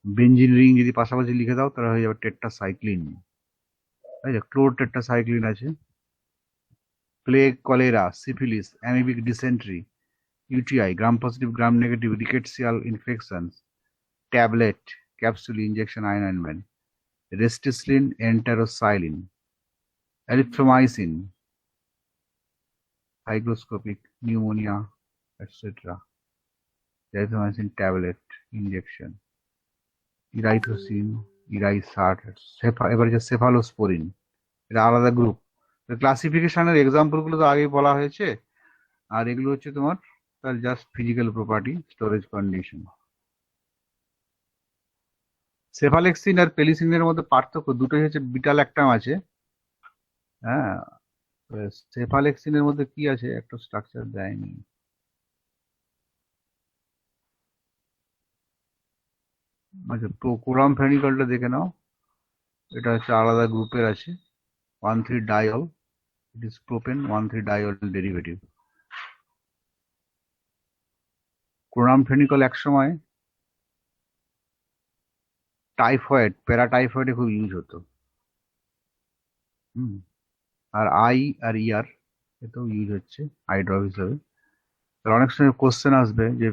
বেঞ্জিন রিং যদি পাশাপাশি লিখে দাও তাহলে হয়ে যাবে টেট্রাসাইক্লিন। তাই না, ক্লোর টেট্রাসাইক্লিন আছে। Plague, cholera, syphilis, amoebic dysentery, UTI, gram positive, gram negative, rickettsial infections, tablet, capsule, injection, ointment. Resteclin, এন্টারোসাইলিন, erythromycin, hygroscopic, pneumonia, etc. Erythromycin tablet, injection. Erythrocin, Erisat, এবার যে সেফালোস্পোরিন, এটা আলাদা গ্রুপ। ক্লাসিফিকেশনের এক্সাম্পল গুলো তো আগেই বলা হয়েছে, আর এগুলো হচ্ছে তোমার তার just physical property, storage condition. Cephalexin আর পেলিসিনের মধ্যে পার্থক্য দুটোই হচ্ছে বিটা ল্যাকটাম আছে। হ্যাঁ, সেফালেক্সিনের মধ্যে কি আছে একটা স্ট্রাকচার দেয়নি। আচ্ছা, কোরাম ফেনিকলটা দেখে নাও, এটা হচ্ছে আলাদা গ্রুপের আছে। 1,3-diol, it is propen 1,3-diol derivative. Chloramphenicol একসময় টাইফয়েড, প্যারাটাইফয়েডে খুব ইউজ হতো। হুম। আর আই আর ইয়ার এতেও ইউজ হচ্ছে আই ড্রপ হিসাবে। তাহলে অনেক সময় কোশ্চেন আসবে যে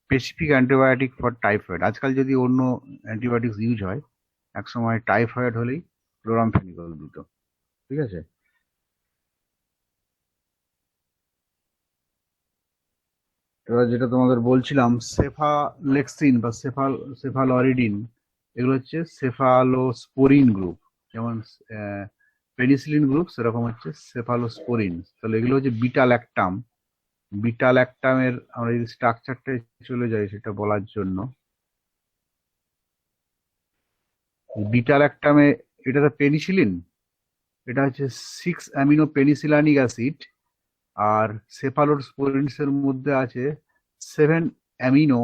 স্পেসিফিক অ্যান্টিবায়োটিক ফর টাইফয়েড। আজকাল যদি অন্য অ্যান্টিবায়োটিক্স ইউজ হয়, একসময় টাইফয়েড হলেই ক্লোরামফেনিকল দিত। ঠিক আছে। এবার যেটা তোমাদের বলছিলাম, সেফালেক্সিন বা সেফালরিডিন, এগুলো হচ্ছে সেফালোস্পোরিন গ্রুপ। যেমন পেনিসিলিন গ্রুপ, সেরকম হচ্ছে সেফালোস্পোরিন। তাহলে এগুলো হচ্ছে বিটা ল্যাকটাম। বিটা ল্যাকটামের আমরা যদি স্ট্রাকচারটা চলে যাই সেটা বলার জন্য, বিটা ল্যাকটামে এটা তো পেনিসিলিন, এটা হচ্ছে 6 অ্যামিনো পেনিসিলানিক অ্যাসিড। আর সেফালোস্পোরিনস এর মধ্যে আছে 7 অ্যামিনো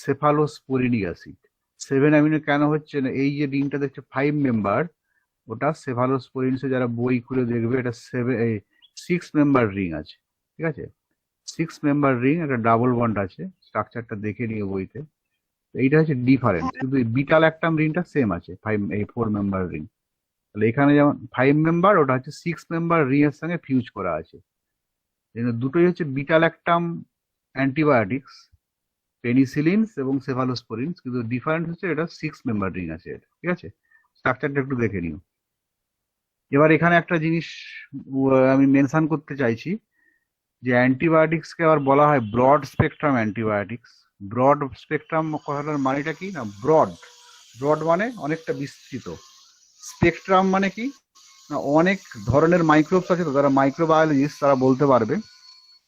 সেফালোস্পোরিনিক অ্যাসিড। 7 অ্যামিনো কেন হচ্ছে না, এই যে রিংটা দেখছে 5 মেম্বার, ওটা সেফালোস্পোরিনসে যারা বই খুলে দেখবে এটা 6 মেম্বার রিং আছে। ঠিক আছে, 6 মেম্বার রিং, একটা ডাবল বন্ড আছে, স্ট্রাকচারটা দেখে নিও বইতে। এইটা হচ্ছে ডিফারেন্স, কিন্তু বিটা ল্যাকটাম রিংটা সেম আছে, 4 মেম্বার রিং। তাহলে এখানে যেমন 5 মেম্বার, ওটা হচ্ছে 6 মেম্বার রিং এর সঙ্গে ফিউজ করা আছে। দুটোই হচ্ছে বিটা ল্যাকটাম অ্যান্টিবায়োটিক্স, পেনিসিলিনস এবং সেফালোস্পোরিনস, কিন্তু ডিফারেন্স হচ্ছে এটা 6 মেম্বার রিং আছে এটা। ঠিক আছে, স্ট্রাকচারটা একটু দেখে নিও। এবার এখানে একটা জিনিস আমি মেনশন করতে চাইছি, যে অ্যান্টিবায়োটিক্সকে আবার বলা হয় broad spectrum antibiotics. Broad spectrum কথাটার মানেটা কি না, ব্রড, ব্রড মানে অনেকটা বিস্তৃত, স্পেকট্রাম মানে কি না অনেক ধরনের মাইক্রোবস আছে, তো যারা মাইক্রোবায়োলজিস্ট তারা বলতে পারবে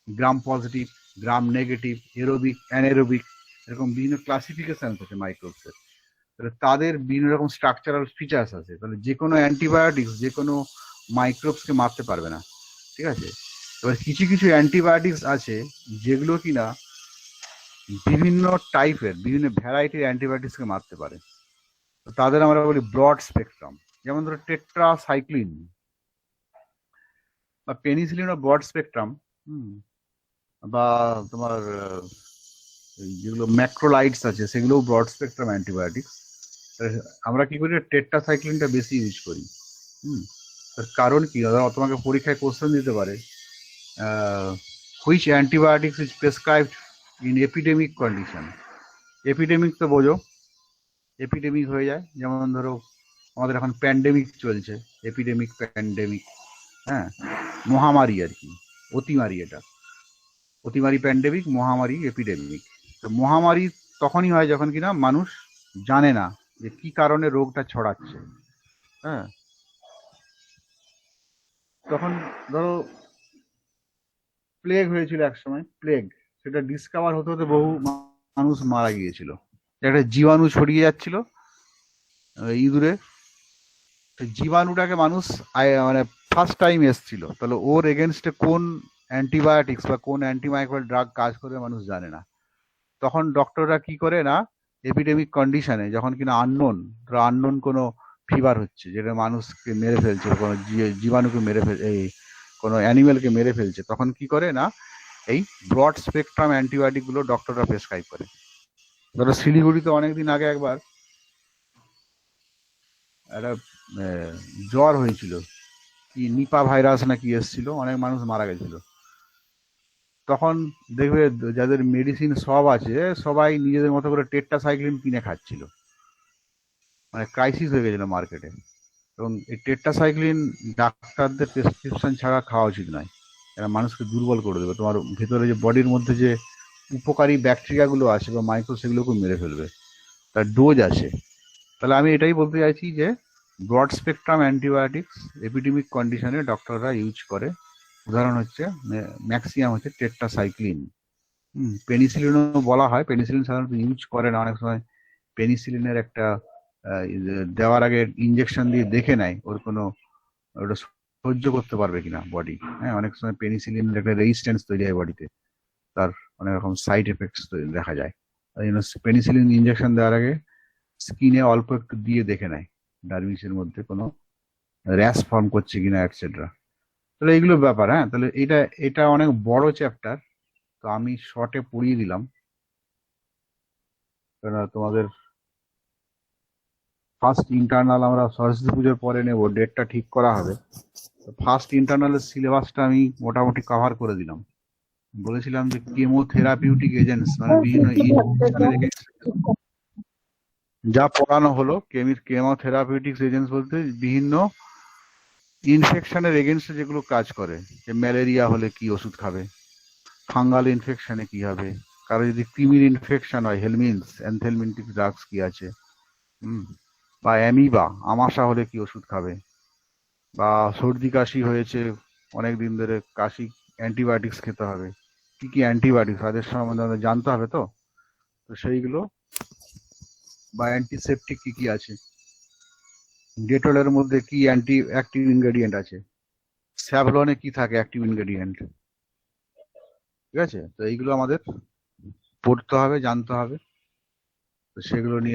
গ্রাম positive, gram negative, aerobic, anaerobic, এরকম বিভিন্ন ক্লাসিফিকেশন আছে মাইক্রোবসের। তাহলে তাদের বিভিন্ন রকম স্ট্রাকচারাল ফিচার্স আছে। তাহলে যে কোনো অ্যান্টিবায়োটিক্স যে কোনো মাইক্রোবসকে মারতে পারবে না। ঠিক আছে, এবার কিছু কিছু অ্যান্টিবায়োটিক্স আছে যেগুলো কিনা বিভিন্ন টাইপের, বিভিন্ন ভ্যারাইটির অ্যান্টিবায়োটিক্সকে মারতে পারে, তো তাদের আমরা বলি ব্রড স্পেকট্রাম। যেমন ধরো টেট্রাসাইক্লিন বা পেনিসিলিন ব্রড স্পেকট্রাম। বা তোমার যেগুলো ম্যাক্রোলাইটস আছে সেগুলোও ব্রড স্পেকট্রাম অ্যান্টিবায়োটিক্স। আমরা কি করি, টেট্রাসাইক্লিনটা বেশি ইউজ করি। তার কারণ কি, তোমাকে পরীক্ষায় কোশ্চেন দিতে পারে, which antibiotics is prescribed in epidemic condition. Epidemic তো বোঝো, এপিডেমিক হয়ে যায়, যেমন ধরো আমাদের এখন প্যান্ডেমিক চলছে, এপিডেমিক প্যান্ডেমিক, হ্যাঁ, মহামারী আর কি, অতিমারি। এটা অতিমারি, প্যান্ডেমিক, মহামারী, এপিডেমিক। তো মহামারী তখনই হয় যখন কিনা মানুষ জানে না যে কি কারণে রোগটা ছড়াচ্ছে। হ্যাঁ, তখন ধরো প্লেগ হয়েছিল এক সময়, প্লেগ, সেটা ডিসকভার হতে হতে বহু মানুষ মারা গিয়েছিল। একটা জীবাণু ছড়িয়ে যাচ্ছিল ইঁদুরে, জীবাণুটাকে মানুষ মানে ফার্স্ট টাইম এসছিল, তাহলে ওর এগেনস্টে কোন অ্যান্টিবায়োটিক্স বা কোন অ্যান্টিমাইক্রোবাল ড্রাগ কাজ করবে মানুষ জানে না। তখন ডক্টররা কি করে না, এপিডেমিক কন্ডিশনে যখন কিনা আননোন কোনো ফিভার হচ্ছে যেটা মানুষকে মেরে ফেলছে, কোনো জীবাণুকে মেরে ফেল, এই কোনো অ্যানিমেলকে মেরে ফেলছে, তখন কি করে না এই ব্রড স্পেকট্রাম অ্যান্টিবায়োটিক গুলো ডক্টররা প্রেসক্রাইব করে। ধরো শিলিগুড়িতে অনেকদিন আগে একবার একটা জ্বর হয়েছিল, কি নিপা ভাইরাস না কি এসেছিল, অনেক মানুষ মারা গেছিল। তখন দেখবে যাদের মেডিসিন সব আছে সবাই নিজেদের মতো করে টেট্রাসাইক্লিন কিনে খাচ্ছিল, মানে ক্রাইসিস হয়ে গেছিল মার্কেটে। এবং এই টেট্রাসাইক্লিন ডাক্তারদের প্রেসক্রিপশন ছাড়া খাওয়া উচিত নয়, এরা মানুষকে দুর্বল করে দেবে, তোমার ভেতরে যে বডির মধ্যে যে উপকারী ব্যাকটেরিয়াগুলো আছে বা মাইক্রো, সেগুলোকে মেরে ফেলবে, তার ডোজ আছে। তাহলে আমি এটাই বলতে চাইছি যে ব্রড স্পেকট্রাম অ্যান্টিবায়োটিক্স এপিডেমিক কন্ডিশনে ডক্টররা ইউজ করে। উদাহরণ হচ্ছে ম্যাক্সিমাম হচ্ছে টেট্রাসাইক্লিন। পেনিসিলিনও বলা হয়, পেনিসিলিন সাধারণত ইউজ করে না, অনেক সময় পেনিসিলিনের একটা দেওয়ার আগে ইনজেকশন দিয়ে দেখে নেয় ওর কোনো, ওটা সহ্য করতে পারবে কিনা বডি। হ্যাঁ, অনেক সময় পেনিসিলিনের একটা রেজিস্ট্যান্স তৈরি হয় বডিতে, তার অনেক রকম সাইড এফেক্টস দেখা যায়। তাই জন্য পেনিসিলিন ইনজেকশন দেওয়ার আগে স্কিনে অল্প একটু দিয়ে দেখে নেয় ডার্মিসের মধ্যে কোনো র্যাশ ফর্ম করছে কিনা এটসেট্রা। তাহলে এইগুলো ব্যাপার। হ্যাঁ, তাহলে এটা এটা অনেক বড় চ্যাপ্টার, তো আমি শর্টে পড়িয়ে দিলাম, কারণ তোমাদের ফার্স্ট ইন্টারনাল আমরা সরস্বতী পুজোর পরে নেব, ডেটটা ঠিক করা হবে। ফার্স্ট ইন্টারনালের সিলেবাসটা আমি মোটামুটি কভার করে দিলাম। বলেছিলাম যে কেমোথেরাপিউটিক এজেন্টস মানে বিভিন্ন ইনফেকশনের এগেন্স্ট যা পড়ানো হলো। কেমোথেরাপিউটিক এজেন্টস বলতে বিভিন্ন ইনফেকশনের এগেন্স্টে যেগুলো কাজ করে, যে ম্যালেরিয়া হলে কি ওষুধ খাবে, ফাঙ্গাল ইনফেকশনে কি হবে, কারো যদি ক্রিমির ইনফেকশন হয় হেলমিনস অ্যানথেলমিন্টিক ড্রাগস কি আছে, বা অ্যামিবা আমাশা হলে কি ওষুধ খাবে, বা সর্দি কাশি হয়েছে অনেক দিন ধরে কাশি, অ্যান্টিবায়োটিক্স খেতে হবে, কি কি অ্যান্টিবায়োটিক্স তাদের সম্বন্ধে আমাদের জানতে হবে। তো তো সেইগুলো, বা অ্যান্টিসেপটিক কি কি আছে, ডেটলের মধ্যে কি অ্যান্টি অ্যাক্টিভ ইনগ্রেডিয়েন্ট আছে, স্যাভলনে কি থাকে অ্যাক্টিভ ইনগ্রেডিয়েন্ট, ঠিক আছে। তো এইগুলো আমাদের পড়তে হবে, জানতে হবে। তো সেগুলো নিয়ে